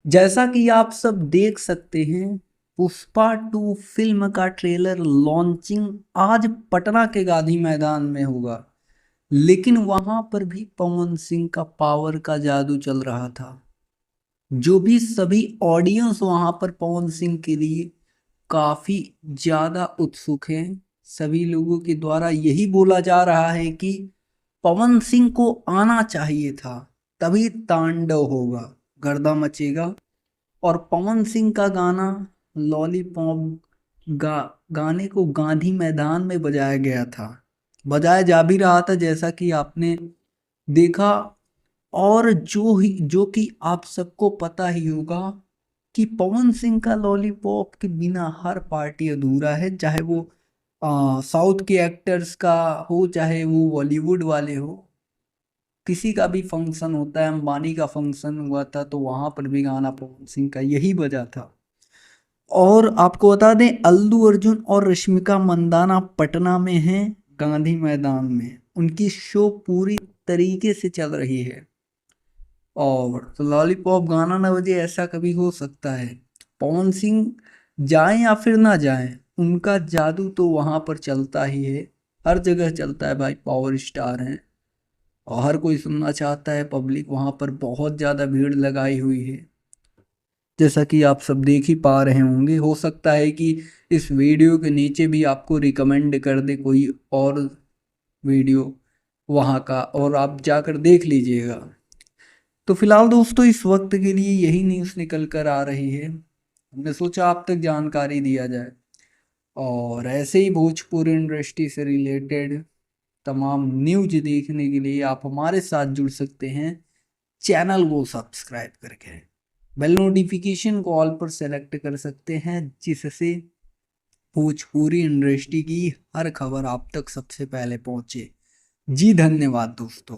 जैसा कि आप सब देख सकते हैं, पुष्पा 2 फिल्म का ट्रेलर लॉन्चिंग आज पटना के गांधी मैदान में होगा। लेकिन वहां पर भी पवन सिंह का पावर का जादू चल रहा था। जो भी सभी ऑडियंस वहां पर पवन सिंह के लिए काफी ज्यादा उत्सुक हैं। सभी लोगों के द्वारा यही बोला जा रहा है कि पवन सिंह को आना चाहिए था, तभी तांडव होगा, गर्दा मचेगा। और पवन सिंह का गाना लॉलीपॉप गाने को गांधी मैदान में बजाया गया था, बजाया जा भी रहा था जैसा कि आपने देखा। और जो कि आप सबको पता ही होगा कि पवन सिंह का लॉलीपॉप के बिना हर पार्टी अधूरा है, चाहे वो साउथ के एक्टर्स का हो, चाहे वो बॉलीवुड वाले हो। किसी का भी फंक्शन होता है, अंबानी का फंक्शन हुआ था तो वहां पर भी गाना पवन सिंह का यही बजा था। और आपको बता दें, अल्लू अर्जुन और रश्मिका मंदाना पटना में हैं, गांधी मैदान में उनकी शो पूरी तरीके से चल रही है। और तो लॉलीपॉप गाना ना बजे ऐसा कभी हो सकता है? पवन सिंह जाएं या फिर ना जाएं, उनका जादू तो वहां पर चलता ही है। हर जगह चलता है भाई, पावर स्टार हैं और हर कोई सुनना चाहता है। पब्लिक वहां पर बहुत ज़्यादा भीड़ लगाई हुई है, जैसा कि आप सब देख ही पा रहे होंगे। हो सकता है कि इस वीडियो के नीचे भी आपको रिकमेंड कर दे कोई और वीडियो वहाँ का, और आप जाकर देख लीजिएगा। तो फिलहाल दोस्तों, इस वक्त के लिए यही न्यूज़ निकल कर आ रही है। हमने सोचा आप तक जानकारी दिया जाए, और ऐसे ही भोजपुरी इंडस्ट्री से रिलेटेड तमाम न्यूज देखने के लिए आप हमारे साथ जुड़ सकते हैं चैनल को सब्सक्राइब करके। बेल नोटिफिकेशन को ऑल पर सेलेक्ट कर सकते हैं, जिससे भोजपुरी इंडस्ट्री की हर खबर आप तक सबसे पहले पहुंचे। जी धन्यवाद दोस्तों।